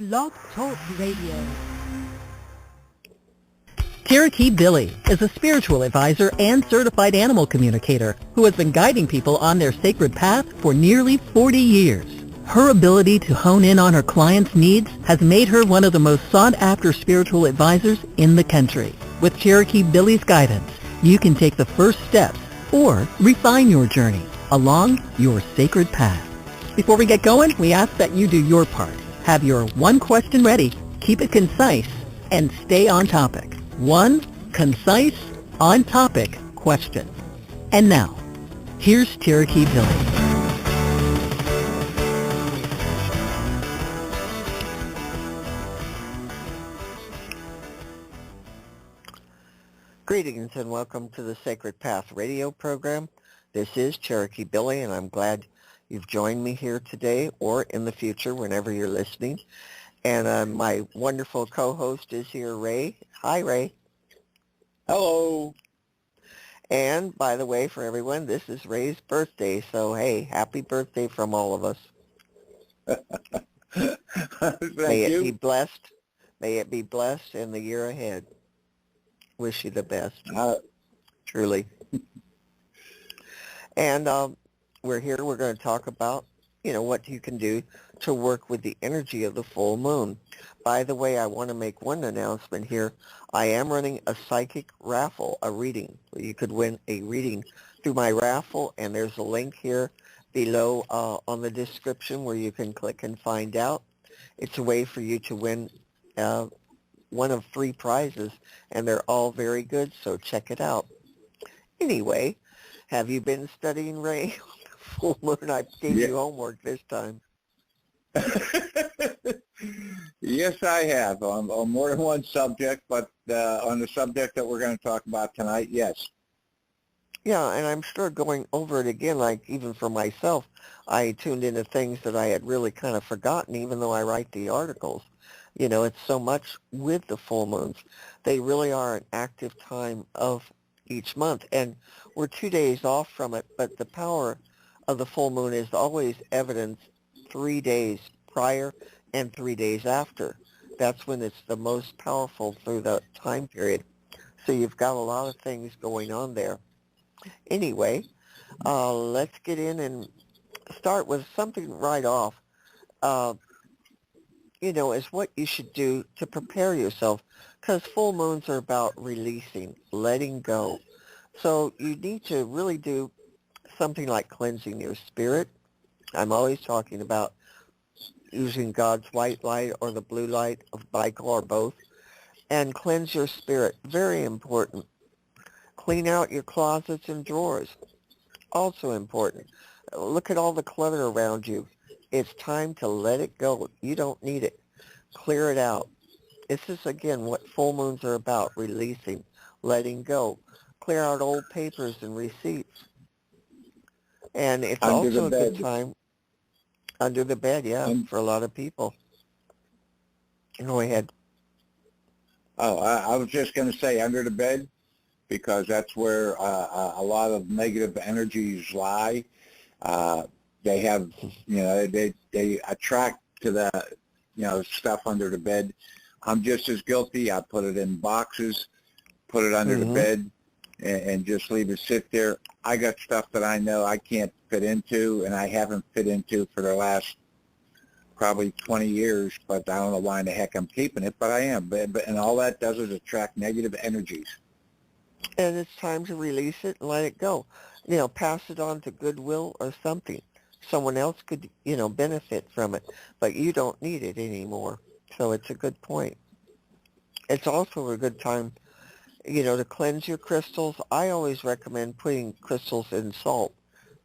Blog Talk Radio. Cherokee Billie is a spiritual advisor and certified animal communicator who has been guiding people on their sacred path for nearly 40 years. Her ability to hone in on her clients' needs has made her one of the most sought-after spiritual advisors in the country. With Cherokee Billie's guidance, you can take the first steps or refine your journey along your sacred path. Before we get going, we ask that you do your part. Have your one question ready, keep it concise, and stay on topic. One concise, on-topic question. And now, here's Cherokee Billie. Greetings and welcome to the Sacred Path radio program. This is Cherokee Billie, and I'm glad you've joined me here today or in the future whenever you're listening. And my wonderful co-host is here, Ray. Hi, Ray. Hello. And by the way, for everyone, this is Ray's birthday. So, hey, happy birthday from all of us. May it be blessed. May it be blessed in the year ahead. Wish you the best. Truly. And we're here. We're going to talk about, what you can do to work with the energy of the full moon. By the way, I want to make one announcement here. I am running a psychic raffle, a reading. You could win a reading through my raffle, and there's a link here below on the description where you can click and find out. It's a way for you to win one of 3 prizes, and they're all very good, so check it out. Anyway, have you been studying, Ray? Full moon, I gave you homework this time. Yes, I have on more than one subject, but on the subject that we're going to talk about tonight, yes. Yeah, and I'm sure going over it again, like even for myself, I tuned into things that I had really kind of forgotten, even though I write the articles. It's so much with the full moons. They really are an active time of each month, and we're 2 days off from it, but the power of the full moon is always evidenced 3 days prior and 3 days after. That's when it's the most powerful through the time period. So you've got a lot of things going on there. Anyway, let's get in and start with something right off. Is what you should do to prepare yourself, because full moons are about releasing, letting go. So you need to really do something like cleansing your spirit. I'm always talking about using God's white light or the blue light of Michael or both, and cleanse your spirit. Very important. Clean out your closets and drawers. Also important. Look at all the clutter around you. It's time to let it go. You don't need it. Clear it out. This is, again, what full moons are about, releasing, letting go. Clear out old papers and receipts. And it's also a good time under the bed, for a lot of people. Go ahead. Oh, I was just going to say under the bed, because that's where a lot of negative energies lie. They have, they attract to the, stuff under the bed. I'm just as guilty. I put it in boxes, put it under the bed, and just leave it sit there. I got stuff that I know I can't fit into, and I haven't fit into for the last probably 20 years, but I don't know why in the heck I'm keeping it, but I am. And all that does is attract negative energies. And it's time to release it and let it go. Pass it on to Goodwill or something. Someone else could, benefit from it, but you don't need it anymore. So it's a good point. It's also a good time, to cleanse your crystals. I always recommend putting crystals in salt,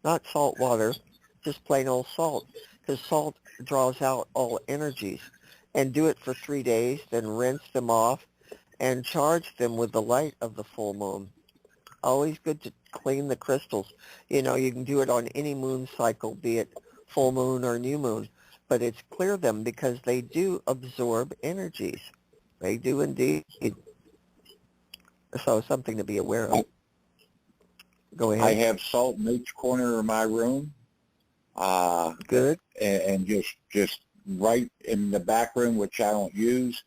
not salt water, just plain old salt, because salt draws out all energies. And do it for 3 days, then rinse them off and charge them with the light of the full moon. Always good to clean the crystals. You can do it on any moon cycle, be it full moon or new moon, but it's clear them because they do absorb energies. They do indeed. So something to be aware of. Go ahead. I have salt in each corner of my room. Good. And just right in the back room, which I don't use.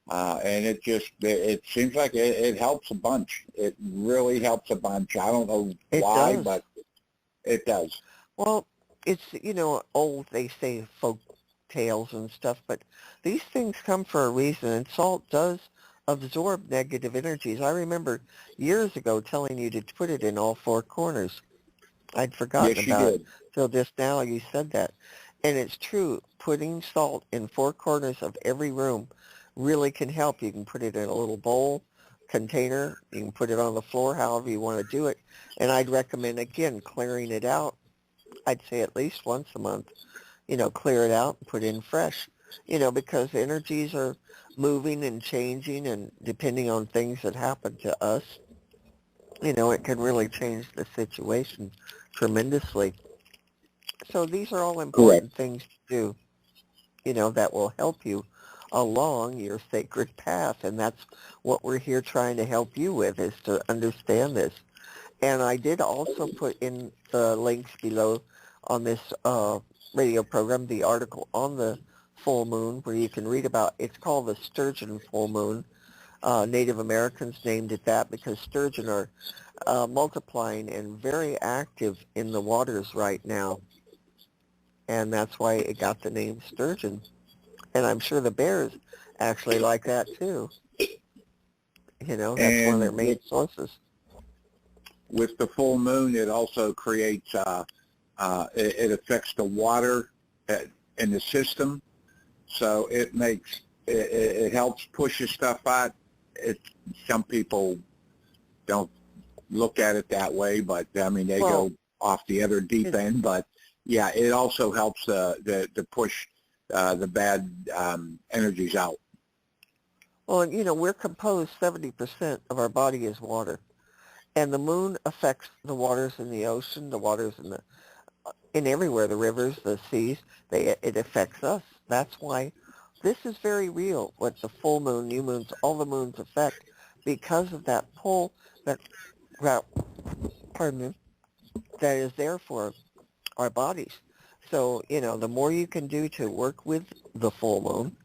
And it seems like it helps a bunch. It really helps a bunch. I don't know It why, does. but it does. Well, it's, old, they say folk tales and stuff, but these things come for a reason, and salt does absorb negative energies. I remember years ago telling you to put it in all four corners. I'd forgotten Yes, you about it did. till just now you said that. And it's true, putting salt in four corners of every room really can help. You can put it in a little bowl, container, you can put it on the floor, however you want to do it. And I'd recommend, again, clearing it out. I'd say at least once a month, clear it out and put in fresh, because energies are moving and changing, and depending on things that happen to us, it can really change the situation tremendously. So these are all Correct. important things to do, that will help you along your sacred path. And that's what we're here trying to help you with, is to understand this. And I did also put in the links below on this radio program, the article on the full moon, where you can read about, it's called the sturgeon full moon. Native Americans named it that because sturgeon are multiplying and very active in the waters right now. And that's why it got the name sturgeon. And I'm sure the bears actually like that too. That's one of their And main sources. with the full moon, it also creates, it affects the water in the system. So it helps pushes stuff out. Some people don't look at it that way, but I mean, they Well, go off the other deep end. But yeah, it also helps to push the bad energies out. well, we're composed 70% of our body is water. And the moon affects the waters in the ocean, the waters in everywhere, the rivers, the seas. It affects us. That's why this is very real, what the full moon, new moons, all the moons affect, because of that pull, that, that pardon me, that is there for our bodies. So, the more you can do to work with the full moon,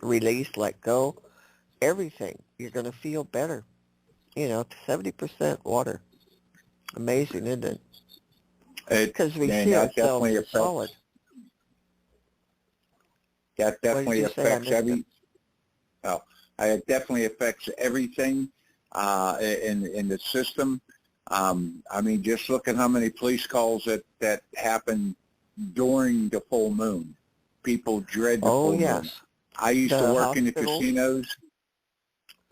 release, let go, everything, you're going to feel better. 70% water. Amazing, isn't it? Because we And see that ourselves definitely as solid. affects that What did definitely you say? I affects missed it. it definitely affects everything in the system. I mean, just look at how many police calls that happen during the full moon. People dread the Oh, full moon. yes. I used to The work in the hospitals. casinos.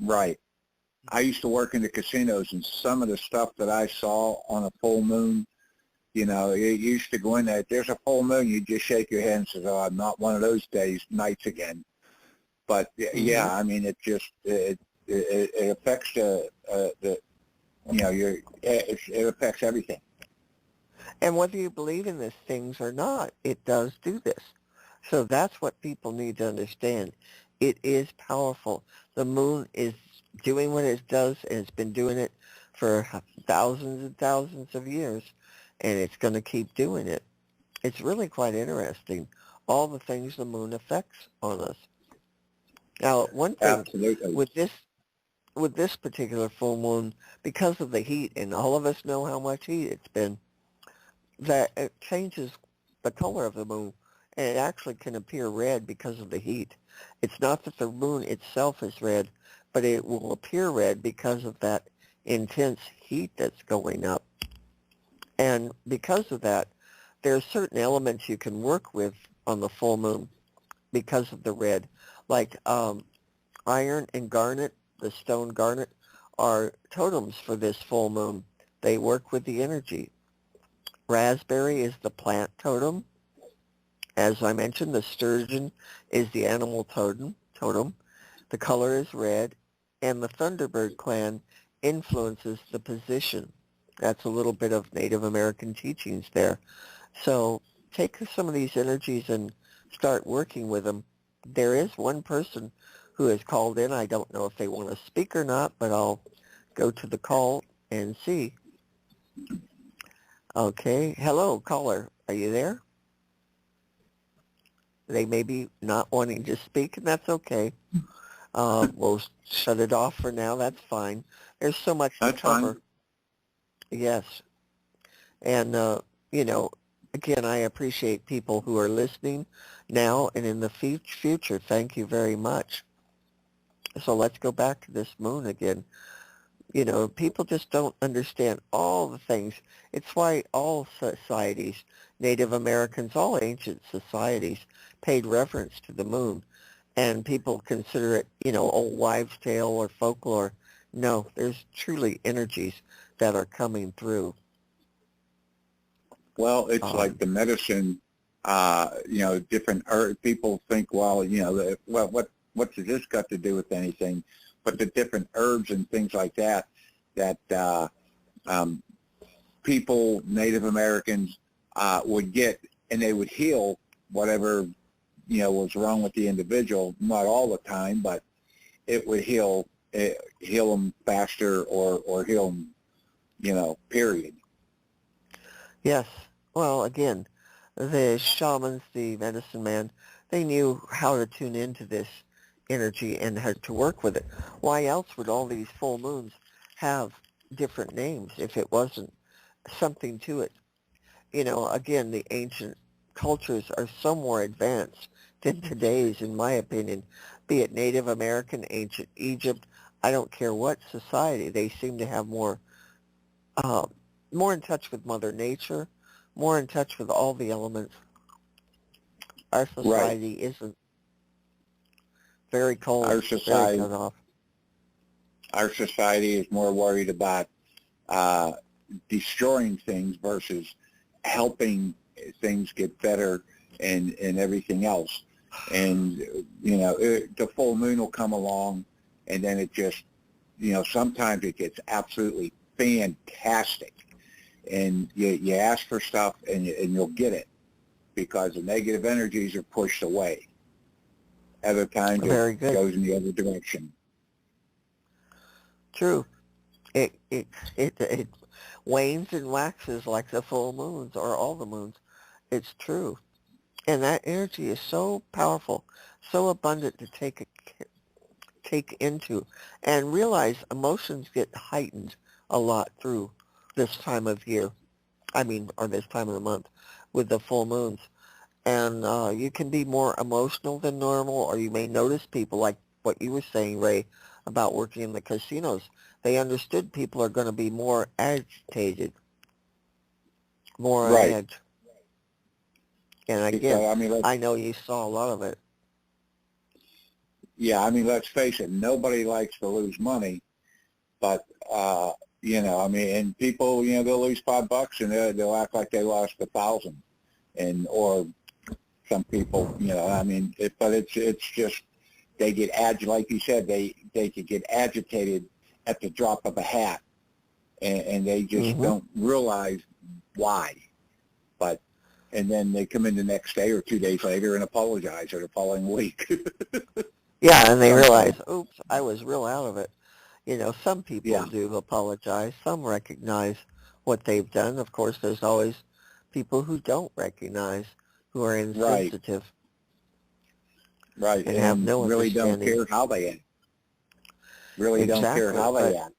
Right. I used to work in the casinos, and some of the stuff that I saw on a full moon, you used to go in there. If there's a full moon, you just shake your head and say, "Oh, not one of those nights again." But Hmm. yeah, I mean, it affects it affects everything. And whether you believe in these things or not, it does do this. So that's what people need to understand. It is powerful. The moon is doing what it does, and it's been doing it for thousands and thousands of years, and it's going to keep doing it. It's really quite interesting, all the things the moon affects on us. Now, one thing Absolutely. with this particular full moon, because of the heat, and all of us know how much heat it's been, that it changes the color of the moon, and it actually can appear red because of the heat. It's not that the moon itself is red, but it will appear red because of that intense heat that's going up. And because of that, there are certain elements you can work with on the full moon because of the red, like iron and garnet, the stone garnet, are totems for this full moon. They work with the energy. Raspberry is the plant totem. As I mentioned, the sturgeon is the animal totem. The color is red, and the Thunderbird clan influences the position. That's a little bit of Native American teachings there. So take some of these energies and start working with them. There is one person who has called in. I don't know if they want to speak or not, but I'll go to the call and see. Okay. Hello, caller. Are you there? They may be not wanting to speak, and that's okay. We'll shut it off for now. That's fine. There's so much to That's fine. cover. Yes. And, you know, again, I appreciate people who are listening now and in the future. Thank you very much. So let's go back to this moon again. You know, people just don't understand all the things. It's why all societies, Native Americans, all ancient societies, paid reverence to the moon. And people consider it, you know, old wives' tale or folklore. No, there's truly energies that are coming through. Well, it's like the medicine. Different people think, well, what's this got to do with anything? But the different herbs and things like that people, Native Americans, would get, and they would heal whatever was wrong with the individual. Not all the time, but it would heal them faster or heal them, period. Yes. Well, again, the shamans, the medicine man, they knew how to tune into this energy and how to work with it. Why else would all these full moons have different names if it wasn't something to it? You know, again, the ancient cultures are so more advanced than today's, in my opinion, be it Native American, ancient Egypt, I don't care what society, they seem to have more in touch with Mother Nature, more in touch with all the elements. Our society isn't. Very cold, Our very cut off. Our society is more worried about destroying things versus helping things get better and everything else. And, the full moon will come along, and then it just, sometimes it gets absolutely fantastic. And you ask for stuff, and you'll get it because the negative energies are pushed away. Other times it goes in the other direction. True. It wanes and waxes like the full moons or all the moons. It's true. And that energy is so powerful, so abundant to take into, and realize emotions get heightened a lot through this time of year. Or this time of the month with the full moons. And you can be more emotional than normal, or you may notice people like what you were saying, Ray, about working in the casinos. They understood people are going to be more agitated, more on edge. And again, I know you saw a lot of it. Yeah, let's face it, nobody likes to lose money, but, and people, they'll lose $5 and they'll act like they lost 1,000, or some people, but it's just, they get agitated, like you said, they could get agitated at the drop of a hat, and they just don't realize why. And then they come in the next day or 2 days later and apologize, or the following week. Yeah, and they realize, oops, I was real out of it. Some people do apologize. Some recognize what they've done. Of course, there's always people who don't recognize, who are insensitive. Right. And have no really understanding. Don't care how they act. Really don't care how they act.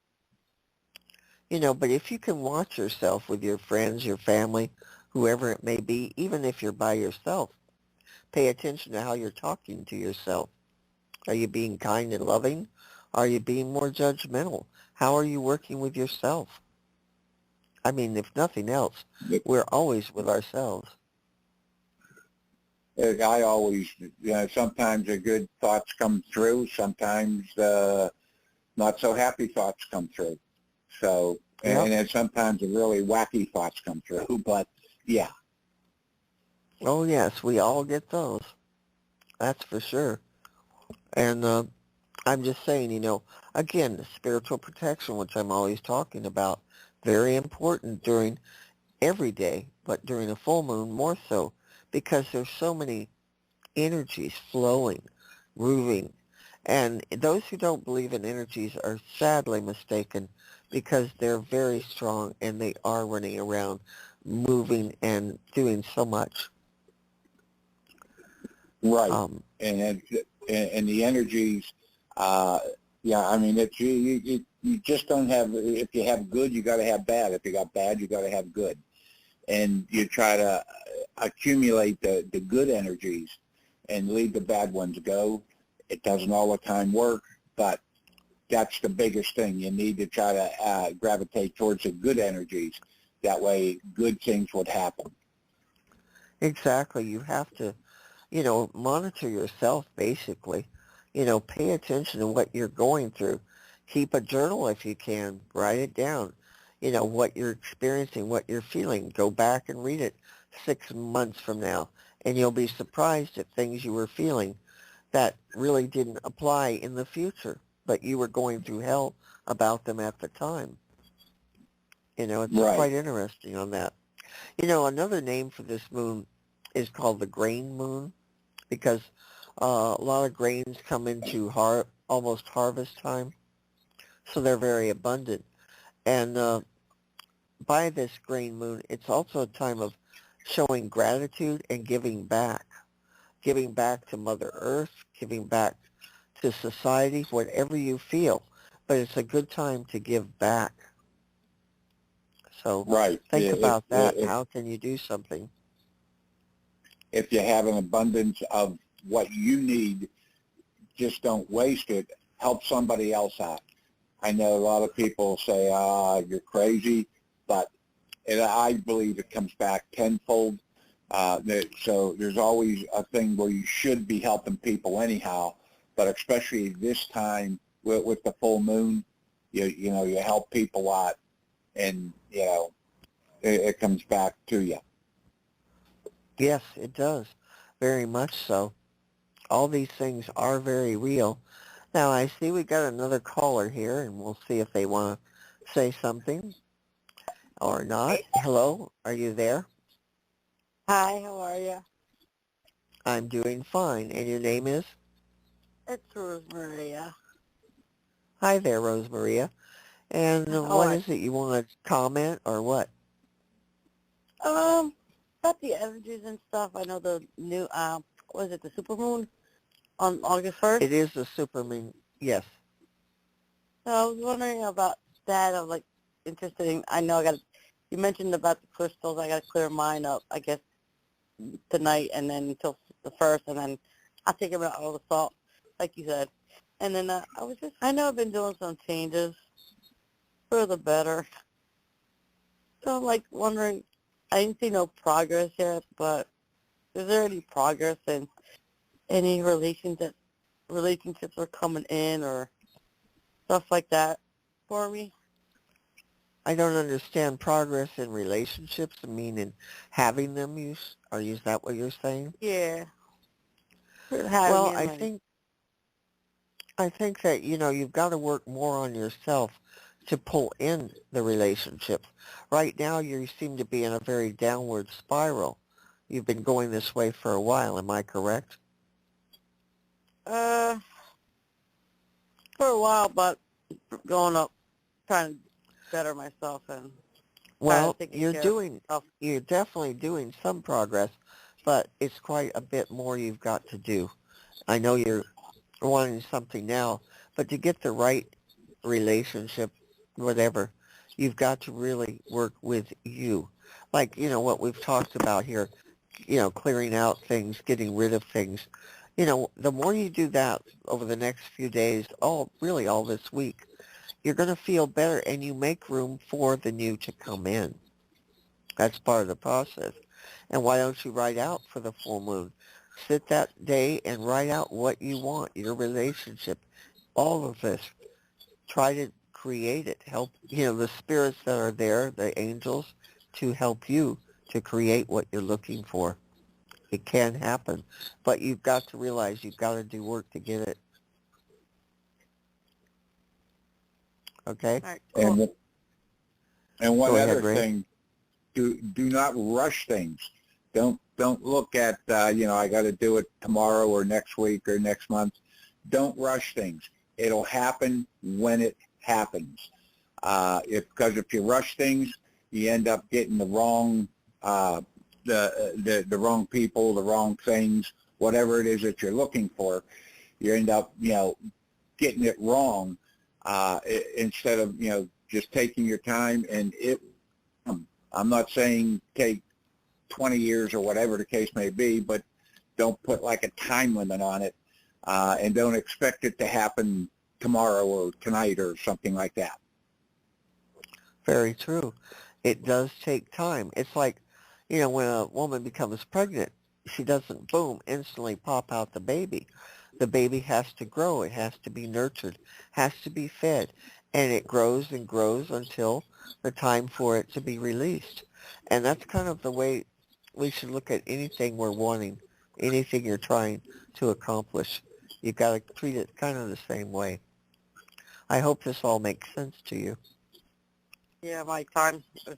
But if you can watch yourself with your friends, your family, whoever it may be, even if you're by yourself, pay attention to how you're talking to yourself. Are you being kind and loving? Are you being more judgmental? How are you working with yourself? If nothing else, we're always with ourselves. I always, sometimes the good thoughts come through. Sometimes not so happy thoughts come through. So, and then sometimes the really wacky thoughts come through. But, yeah. Oh, yes, we all get those. That's for sure. And I'm just saying, again, the spiritual protection, which I'm always talking about, very important during every day, but during a full moon more so, because there's so many energies flowing, moving. And those who don't believe in energies are sadly mistaken, because they're very strong and they are running around, moving and doing so much. Right. Um, And the energies, yeah, I mean, it's you just don't have. If you have good, you got to have bad. If you got bad, you got to have good. And you try to accumulate the good energies and leave the bad ones go. It doesn't all the time work, but that's the biggest thing. You need to try to gravitate towards the good energies. That way, good things would happen. exactly. You have to, monitor yourself basically. Pay attention to what you're going through. Keep a journal if you can. Write it down. What you're experiencing, what you're feeling. Go back and read it 6 months from now, and you'll be surprised at things you were feeling that really didn't apply in the future, but you were going through hell about them at the time. It's Right. quite interesting on that. Another name for this moon is called the grain moon because a lot of grains come into almost harvest time, so they're very abundant. And by this grain moon, it's also a time of showing gratitude and giving back to Mother Earth, giving back to society, whatever you feel. But it's a good time to give back. So Right. think If, about that. How can you do something? if you have an abundance of what you need, just don't waste it. Help somebody else out. I know a lot of people say, you're crazy, but I believe it comes back tenfold. So there's always a thing where you should be helping people anyhow, but especially this time with the full moon, you help people out, and it comes back to you. Yes, it does. Very much so. All these things are very real. Now, I see we got another caller here, and we'll see if they want to say something or not. Hello, are you there? Hi, how are you? I'm doing fine. And your name is? It's Rosemaria. Hi there, Rosemaria. And How what are is it you want to comment or what? you? About the energies and stuff. I know the new, was it the supermoon on August 1st? It is the supermoon. Yes. So I was wondering about that. I'm like interested in, I know you mentioned about the crystals. I got to clear mine up, I guess, tonight and then until the 1st, and then I'll take them out all the salt, like you said. And then I know I've been doing some changes for the better. So I'm like wondering, I didn't see no progress yet, but is there any progress in any relationships are coming in or stuff like that for me? I don't understand progress in relationships, meaning having them. Is that what you're saying? Yeah. Well, I think that, you've got to work more on yourself to pull in the relationship. Right now, you seem to be in a very downward spiral. You've been going this way for a while. Am I correct? For a while, but going up, trying to better myself and Well, taking you're care of myself. you're definitely doing some progress, but it's quite a bit more you've got to do. I know you're wanting something now, but to get the right relationship, whatever, you've got to really work with you. Like, what we've talked about here, clearing out things, getting rid of things. The more you do that over the next few days, all this week, you're going to feel better and you make room for the new to come in. That's part of the process. And why don't you write out for the full moon? Sit that day and write out what you want, your relationship, all of this. Try to create it. Help, the spirits that are there, the angels, to help you to create what you're looking for. It can happen, but you've got to realize you've got to do work to get it. Okay? All right, cool. And one Go ahead, other Ray. thing, do not rush things. Don't look at I got to do it tomorrow or next week or next month. Don't rush things. It'll happen when it happens. Because if you rush things, you end up getting the wrong the wrong people, the wrong things, whatever it is that you're looking for, you end up, getting it wrong instead of, just taking your time. And I'm not saying take 20 years or whatever the case may be, but don't put like a time limit on it, and don't expect it to happen tomorrow or tonight or something like that. Very true. It does take time. It's like, when a woman becomes pregnant, she doesn't, boom, instantly pop out the baby. The baby has to grow. It has to be nurtured, has to be fed, and it grows and grows until the time for it to be released. And that's kind of the way we should look at anything we're wanting, anything you're trying to accomplish. You've got to treat it kind of the same way. I hope this all makes sense to you. Yeah, my time is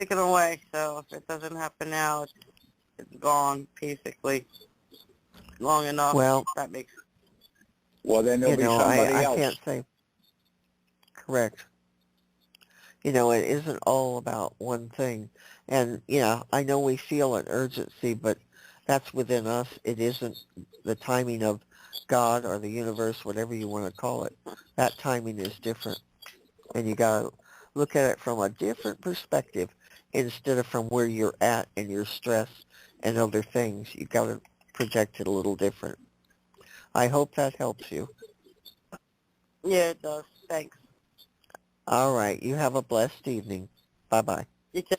ticking away, so if it doesn't happen now, it's gone, basically. Long enough, Well, that makes Well, then there'll be somebody I else. can't say. Correct. It isn't all about one thing. And, I know we feel an urgency, but that's within us. It isn't the timing of God or the universe, whatever you want to call it. That timing is different. And you got to look at it from a different perspective instead of from where you're at and your stress and other things. You got to project it a little different. I hope that helps you. Yeah, it does. Thanks. All right. You have a blessed evening. Bye-bye. You too.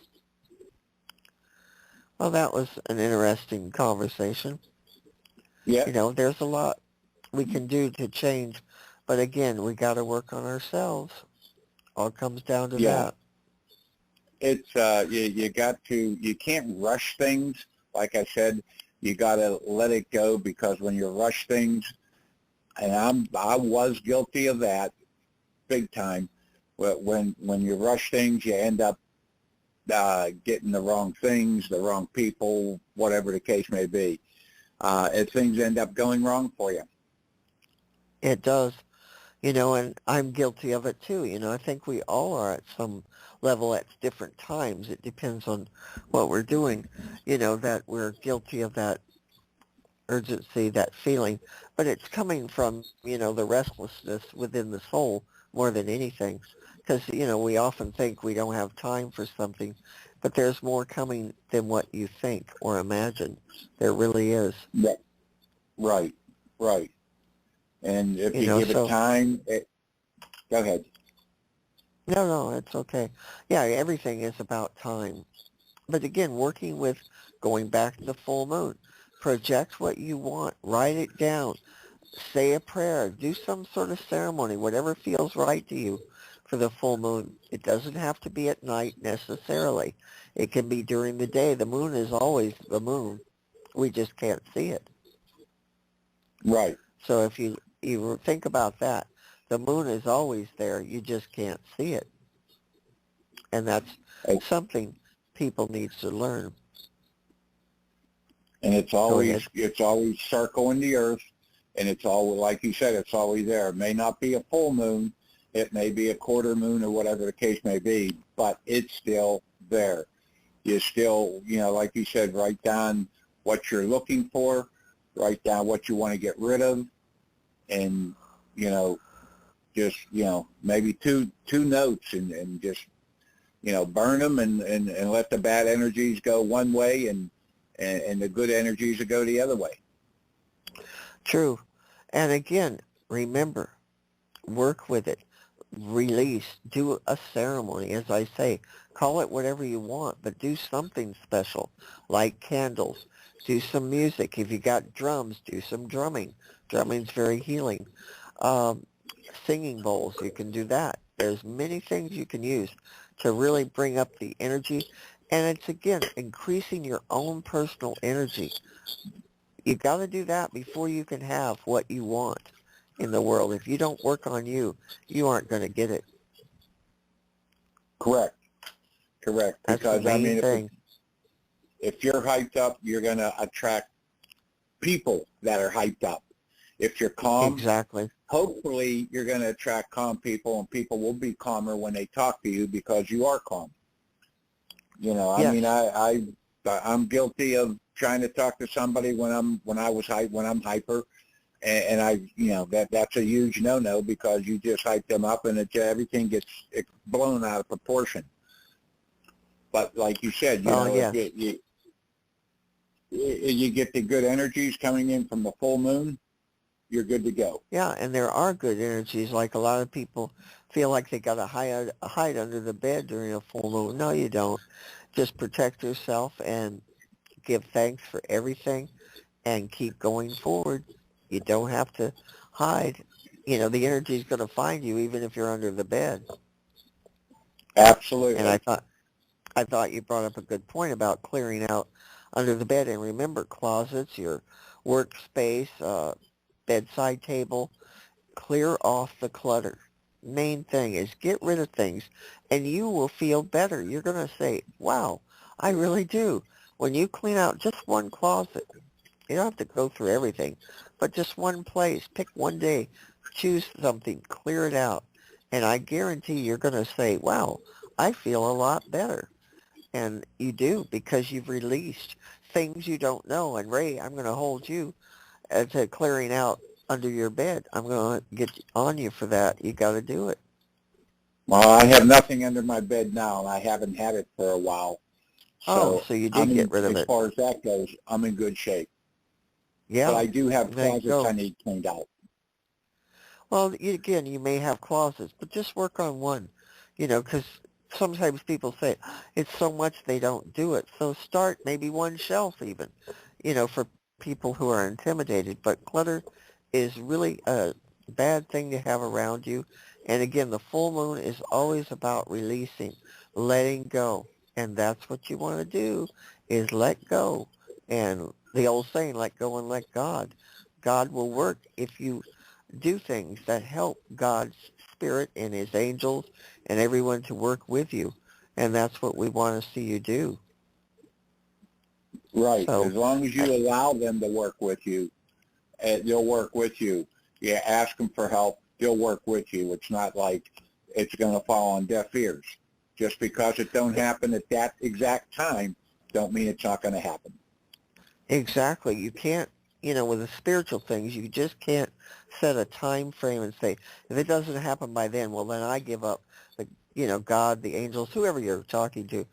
Well, that was an interesting conversation. Yeah. There's a lot we can do to change, but again, we got to work on ourselves. All comes down to that. It's you can't rush things. Like I said, you got to let it go, because when you rush things, and I was guilty of that big time. When you rush things, you end up getting the wrong things, the wrong people, whatever the case may be. And things end up going wrong for you. It does. And I'm guilty of it too. I think we all are at some level at different times. It depends on what we're doing, that we're guilty of that urgency, that feeling. But it's coming from, the restlessness within the soul more than anything. Because, we often think we don't have time for something, but there's more coming than what you think or imagine. There really is. Yeah. Right. And if you give it time, go ahead. No, it's okay. Yeah, everything is about time. But again, working with going back to the full moon, project what you want, write it down, say a prayer, do some sort of ceremony, whatever feels right to you for the full moon. It doesn't have to be at night necessarily. It can be during the day. The moon is always the moon. We just can't see it. Right. So if you think about that, the moon is always there. You just can't see it. And that's something people need to learn. And it's always circling the earth, and it's always, like you said, it's always there. It may not be a full moon, it may be a quarter moon or whatever the case may be, but it's still there. You still, like you said, write down what you're looking for, write down what you want to get rid of, and just maybe two notes, and just burn them, and let the bad energies go one way, and the good energies will go the other way. True. And again, remember, work with it, release, do a ceremony, as I say, call it whatever you want, but do something special, light candles, do some music. If you got drums, do some drumming. Drumming's very healing. Singing bowls, you can do that. There's many things you can use to really bring up the energy, and it's, again, increasing your own personal energy. You got to do that before you can have what you want in the world. If you don't work on you, you aren't going to get it. Correct. That's the main thing. If you're hyped up, you're going to attract people that are hyped up. If you're calm, exactly, hopefully you're going to attract calm people, and people will be calmer when they talk to you because you are calm. Yes. I mean, I'm guilty of trying to talk to somebody when I'm hyper, and I, that's a huge no-no because you just hype them up and everything gets blown out of proportion. But like you said, Yes. if you get the good energies coming in from the full moon, you're good to go. Yeah, and there are good energies. Like a lot of people feel like they got to hide under the bed during a full moon. No, you don't. Just protect yourself and give thanks for everything and keep going forward. You don't have to hide. The energy is going to find you even if you're under the bed. Absolutely. And I thought you brought up a good point about clearing out under the bed. And remember, closets, your workspace, bedside table, clear off the clutter. Main thing is get rid of things, and you will feel better. You're going to say, wow, I really do. When you clean out just one closet, you don't have to go through everything, but just one place. Pick one day, choose something, clear it out, and I guarantee you're going to say, wow, I feel a lot better. And you do because you've released things you don't know. And Ray, I'm going to hold you to clearing out under your bed. I'm going to get on you for that. You got to do it. Well, I have nothing under my bed now, and I haven't had it for a while. So you did get rid of it. As far as that goes, I'm in good shape. Yeah. But I do have There you closets go. I need cleaned out. Well, again, you may have closets, but just work on one, because sometimes people say it's so much they don't do it. So start maybe one shelf even, for people who are intimidated. But clutter is really a bad thing to have around you. And again, the full moon is always about releasing, letting go. And that's what you want to do is let go. And the old saying, let go and let God. God will work if you do things that help God's spirit and his angels and everyone to work with you. And that's what we want to see you do. Right. So, as long as you allow them to work with you, they'll work with you. You ask them for help, they'll work with you. It's not like it's going to fall on deaf ears. Just because it don't happen at that exact time, don't mean it's not going to happen. exactly. You can't, with the spiritual things, you just can't set a time frame and say, if it doesn't happen by then, well, then I give up. God, the angels, whoever you're talking to,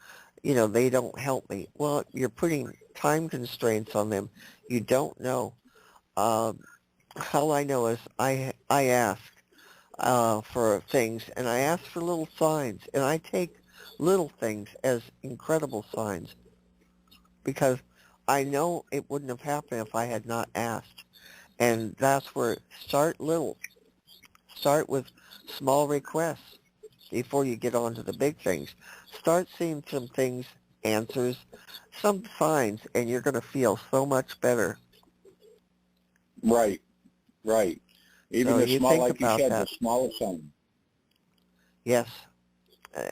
they don't help me. Well, you're putting time constraints on them. You don't know. All I know is I ask for things, and I ask for little signs, and I take little things as incredible signs because I know it wouldn't have happened if I had not asked. And that's where start little. Start with small requests before you get on to the big things. Start seeing some things, answers, some signs, and you're going to feel so much better. Right, right. Even So the you small, think like you about said, that. the smallest thing. Yes,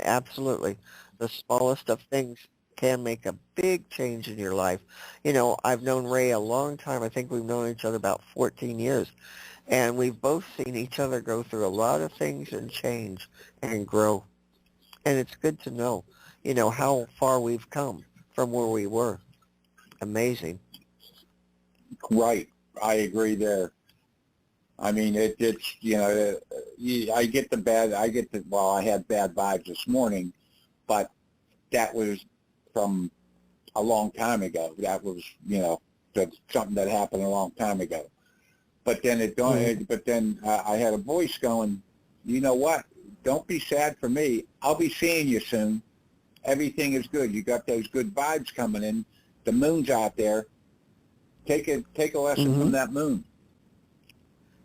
absolutely. The smallest of things can make a big change in your life. I've known Ray a long time. I think we've known each other about 14 years. And we've both seen each other go through a lot of things and change and grow. And it's good to know, how far we've come from where we were. Amazing. Right. I agree there. I mean, it's, I get well, I had bad vibes this morning, but that was from a long time ago. That was, that's something that happened a long time ago. But then I had a voice going, you know what? Don't be sad for me. I'll be seeing you soon. Everything is good. You got those good vibes coming in. The moon's out there. Take a lesson from that moon.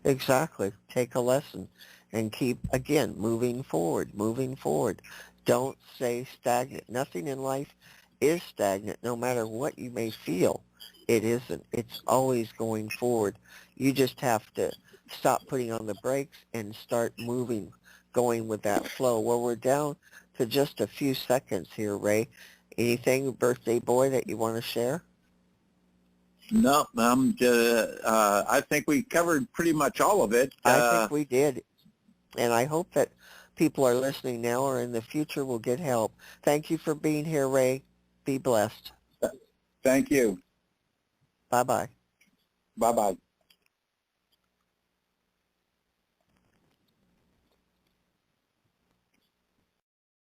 Exactly. Take a lesson and keep, again, moving forward, moving forward. Don't stay stagnant. Nothing in life is stagnant, no matter what you may feel. It isn't. It's always going forward. You just have to stop putting on the brakes and start moving, going with that flow. Well, we're down to just a few seconds here, Ray. Anything, birthday boy, that you want to share? No, I think we covered pretty much all of it. I think we did. And I hope that people are listening now or in the future will get help. Thank you for being here, Ray. Be blessed. Thank you. Bye-bye. Bye-bye.